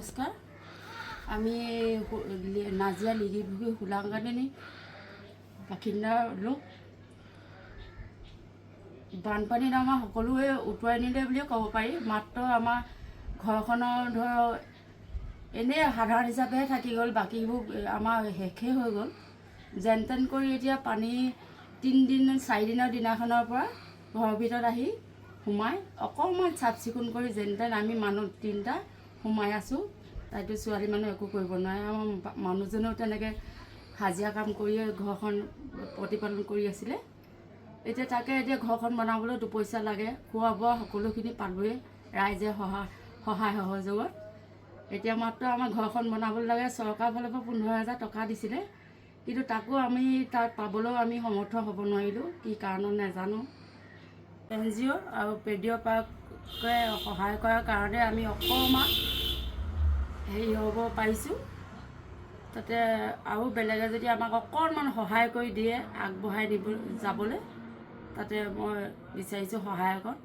নমস্কাৰ আমি নাজিয়া লিগিভুগি হুলাংগানি বাসিন্দা লোক বানপানীত আমাৰ সকলোৱে উটুৱাই নিলে বুলিয়ে ক'ব পাৰি মাত্ৰ আমাৰ ঘৰখনৰ ধৰক এনেই সাধাৰণ হিচাপেহে থাকি গ'ল বাকীবোৰ আমাৰ শেষেই হৈ গ'ল যেন তেন কৰি এতিয়া পানী 3 দিন 4 দিনৰ দিনাখনৰ পৰা ঘৰৰ ভিতৰত আহি সোমাই অকণমান চাফ চিকুণ কৰি যেন তেন আমি মানুহ 3টা সোমাই আছোঁ তাইতো ছোৱালী মানুহ একো কৰিব নোৱাৰে আমাৰ মানুহজনেও তেনেকৈ হাজিৰা কাম কৰিয়ে ঘৰখন প্ৰতিপালন কৰি আছিলে এতিয়া তাকে এতিয়া ঘৰখন বনাবলৈ 2 পইচা লাগে খোৱা বোৱা সকলোখিনি পালোৱে ৰাইজে সহায় সহযোগত এতিয়া মাত্ৰ আমাৰ ঘৰখন বনাবলৈ লাগে চৰকাৰৰ ফালৰ পৰা 15,000 টকা দিছিলে কিন্তু তাকো আমি তাত পাবলৈও আমি সমৰ্থ হ'ব নোৱাৰিলোঁ কি কাৰণত নাজানো NGO আৰু পেডিঅ'পাৰ্কে সহায় কৰাৰ কাৰণে আমি অকণমান হেৰি হ'ব পাৰিছোঁ তাতে আৰু বেলেগে যদি আমাক অকণমান সহায় কৰি দিয়ে আগবঢ়াই যাবলৈ তাতে মই বিচাৰিছোঁ সহায়কত